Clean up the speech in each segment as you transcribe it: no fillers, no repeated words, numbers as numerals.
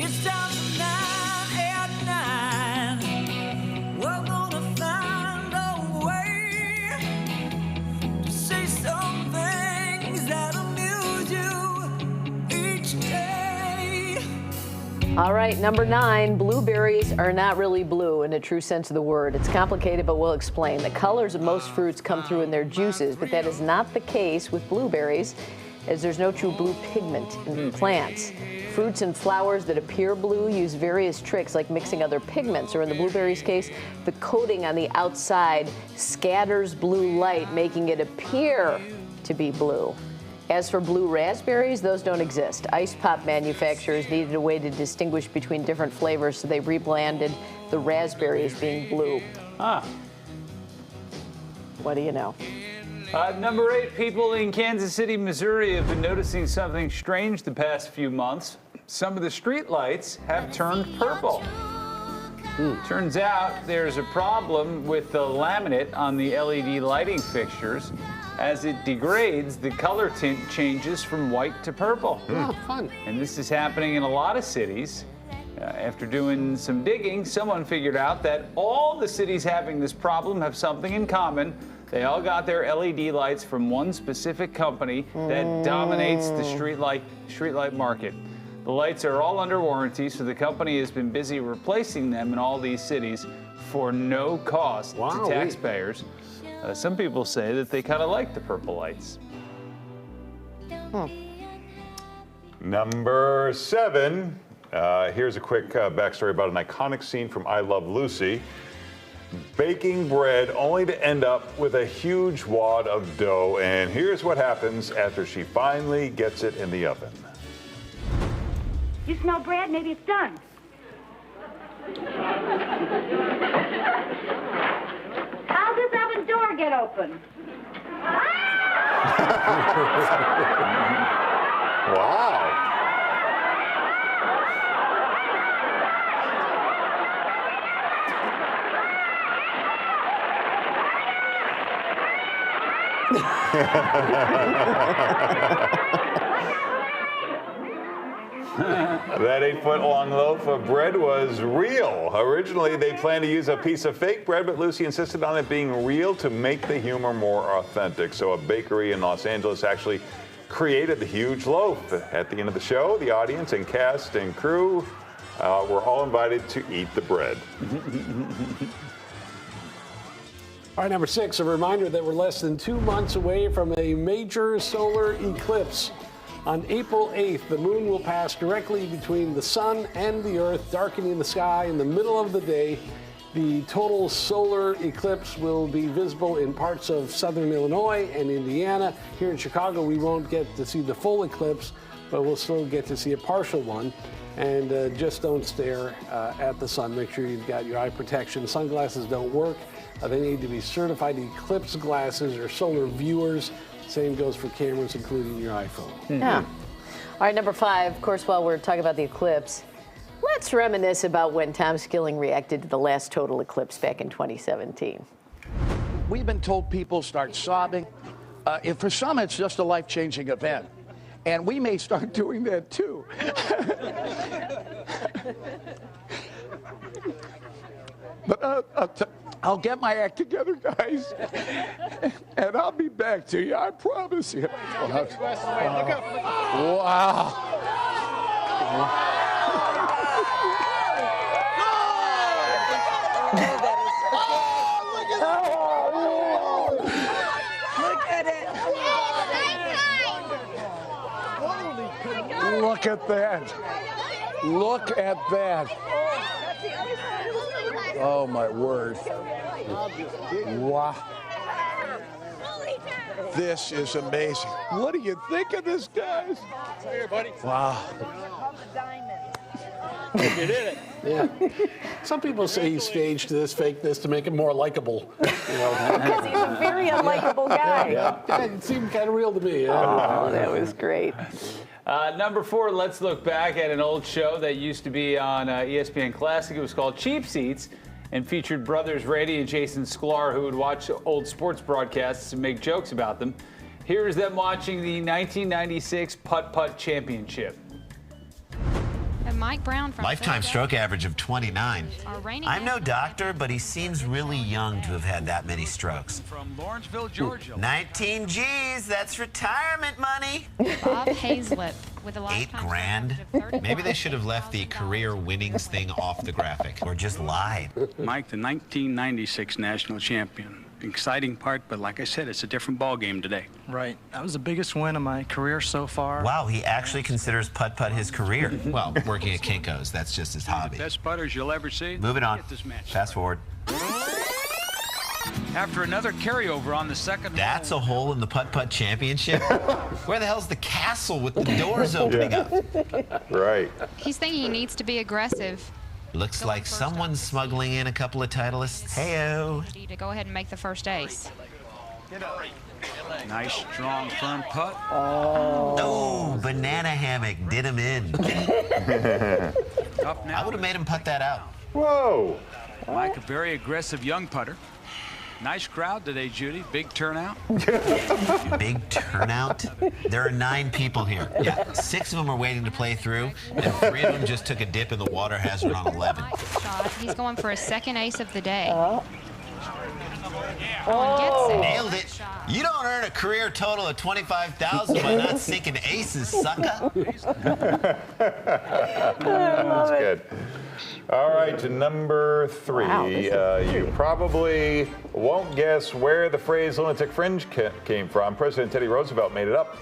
It's time for 9 at 9. We're gonna find a way to say some things that amuse you each day. All right, number 9, blueberries are not really blue in a true sense of the word. It's complicated, but we'll explain. The colors of most fruits come through in their juices, but that is not the case with blueberries, as there's no true blue pigment in plants. Fruits and flowers that appear blue use various tricks like mixing other pigments, or in the blueberries case, the coating on the outside scatters blue light, making it appear to be blue. As for blue raspberries, those don't exist. Ice pop manufacturers needed a way to distinguish between different flavors, so they rebranded the raspberry as being blue. What do you know? Number 8, people in Kansas City, Missouri have been noticing something strange the past few months. Some of the street lights have turned purple. Turns out there's a problem with the laminate on the LED lighting fixtures. As it degrades, the color tint changes from white to purple. Fun. And this is happening in a lot of cities. After doing some digging, someone figured out that all the cities having this problem have something in common. They all got their LED lights from one specific company that dominates the streetlight market. The lights are all under warranty, so the company has been busy replacing them in all these cities for no cost to taxpayers. Some people say that they kind of like the purple lights. Number 7, here's a quick backstory about an iconic scene from I Love Lucy. Baking bread only to end up with a huge wad of dough, and here's what happens after she finally gets it in the oven. You smell bread? Maybe it's done. How's this oven door get open? Wow. That 8-foot-long loaf of bread was real. Originally, they planned to use a piece of fake bread, but Lucy insisted on it being real to make the humor more authentic. So a bakery in Los Angeles actually created the huge loaf. At the end of the show, the audience and cast and crew were all invited to eat the bread. All right, number 6, a reminder that we're less than 2 months away from a major solar eclipse. On April 8th, the moon will pass directly between the sun and the earth, darkening the sky in the middle of the day. The total solar eclipse will be visible in parts of southern Illinois and Indiana. Here in Chicago, we won't get to see the full eclipse, but we'll still get to see a partial one. And just don't stare at the sun. Make sure you've got your eye protection. Sunglasses don't work. They need to be certified eclipse glasses or solar viewers. Same goes for cameras, including your iPhone. Yeah. All right, number 5, of course, while we're talking about the eclipse, let's reminisce about when Tom Skilling reacted to the last total eclipse back in 2017. We've been told people start sobbing. For some, it's just a life-changing event. And we may start doing that too. But I'll get my act together, guys, and I'll be back to you. I promise you. Wow. Look at it. Look at that. Look at that. Oh, my word. Wow. This is amazing. What do you think of this, guys? Here, buddy. Wow. You did it. Yeah. Some people say he staged this, faked this to make him more likable. Because he's a very unlikable guy. Yeah, it seemed kind of real to me. Oh, that was great. Number 4, let's look back at an old show that used to be on ESPN Classic. It was called Cheap Seats and featured brothers Randy and Jason Sklar, who would watch old sports broadcasts and make jokes about them. Here's them watching the 1996 Putt-Putt Championship. And Mike Brown from Lifetime Philadelphia. stroke average of 29. Our reigning I'm no national doctor, but he seems really young to have had that many strokes. From Lawrenceville, Georgia. 19 G's, that's retirement money. Bob Hazlett with a $8 lifetime grand? stroke average of Maybe they should have left the $35,000. career winnings thing off the graphic, or just lied. Mike, the 1996 national champion. Exciting part, but like I said, it's a different ball game today. Right. That was the biggest win of my career so far. Wow, he actually considers putt-putt his career. Well, working at Kinko's, that's just his hobby. Best putters you'll ever see. Moving on. Get this match. Fast forward. After another carryover on the second That's a hole in the putt-putt championship? Where the hell's the castle with the doors opening up? Right. He's thinking he needs to be aggressive. Looks like someone's smuggling in a couple of Titleists. Heyo. To go ahead and make the first ace. nice, strong, firm putt. Oh, banana hammock did him in. Up now. I would have made him putt that out. Whoa. Mike, a very aggressive young putter. Nice crowd today, Judy. Big turnout. Big turnout? There are 9 people here. Yeah, 6 of them are waiting to play through, and 3 of them just took a dip in the water hazard on 11. Shot. He's going for his second ace of the day. And gets it. Nailed it. You don't earn a career total of $25,000 by not sinking aces, sucker. That's good. All right, to number 3. Wow, You probably won't guess where the phrase lunatic fringe came from. President Teddy Roosevelt made it up.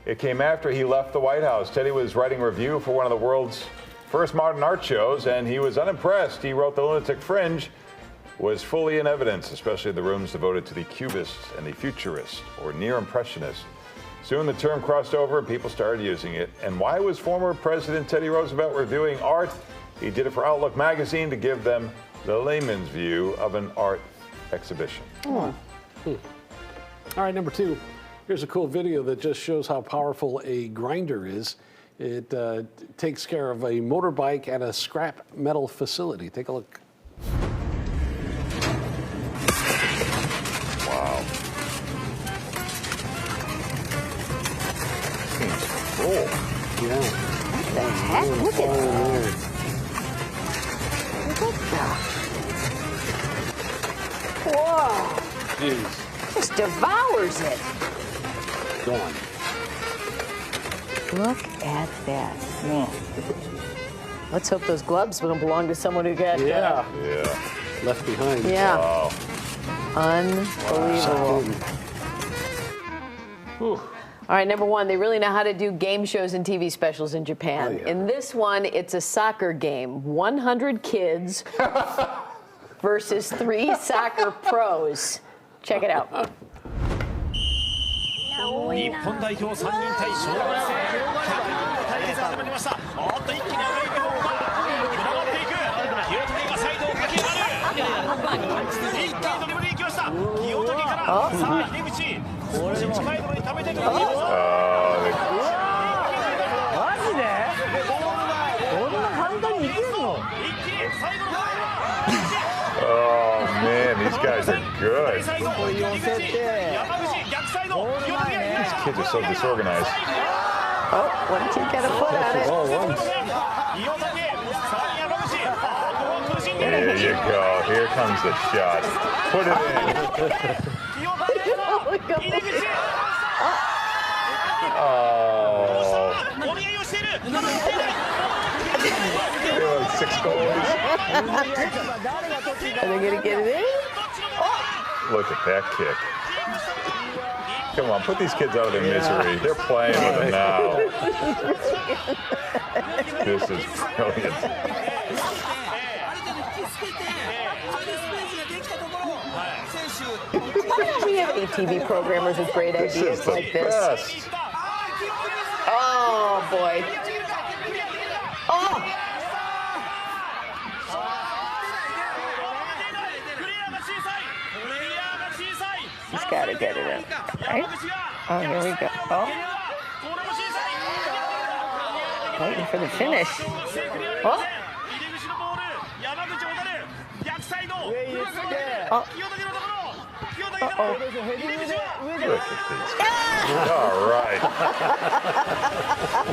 It came after he left the White House. Teddy was writing a review for one of the world's first modern art shows, and he was unimpressed. He wrote the lunatic fringe was fully in evidence, especially the rooms devoted to the Cubists and the Futurists, or Near-Impressionists. Soon the term crossed over and people started using it. And why was former President Teddy Roosevelt reviewing art? He did it for Outlook magazine to give them the layman's view of an art exhibition. All right, number 2. Here's a cool video that just shows how powerful a grinder is. It takes care of a motorbike at a scrap metal facility. Take a look. Wow. Seems cool. Yeah. What the heck? Look at that. Whoa. Jeez. Just devours it. Gone. Look at that. Let's hope those gloves don't belong to someone who got Yeah. Yeah. Left behind. yeah. Wow. Unbelievable. Whew. All right, number 1, they really know how to do game shows and TV specials in Japan. Oh, yeah. In this one, it's a soccer game. 100 kids versus 3 soccer pros. Check it out. 日本代表3人対小学生100人の対決が始まりました。おっと一気に上がり方がつながっていく。清谷がサイドを駆け上がる。一気にドリブルに行きました。清谷からさあ秀口。少し近いところに溜めてくる。マジで？こんな簡単にいけるの？一気に最後の Oh man, these guys are good. These kids are so disorganized. Oh, one kid got a foot on it. All once. There you go. Here comes the shot. Put it in. Oh. There were 6 goals. Are they going to get it in? Look at that kick. Come on, put these kids out of their misery. They're playing with it now. This is brilliant. Why don't we have any TV programmers with great This ideas is the like this? best. Oh, boy. Oh! He's got to get it in. Right? Oh, here we go. Oh. Waiting for the finish. Oh. Oh. Uh-oh. Look at these guys. All right.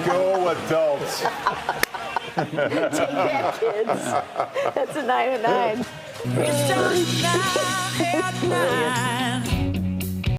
Go adults. that, kids. That's a 9 and 9. It's just 9 at 9.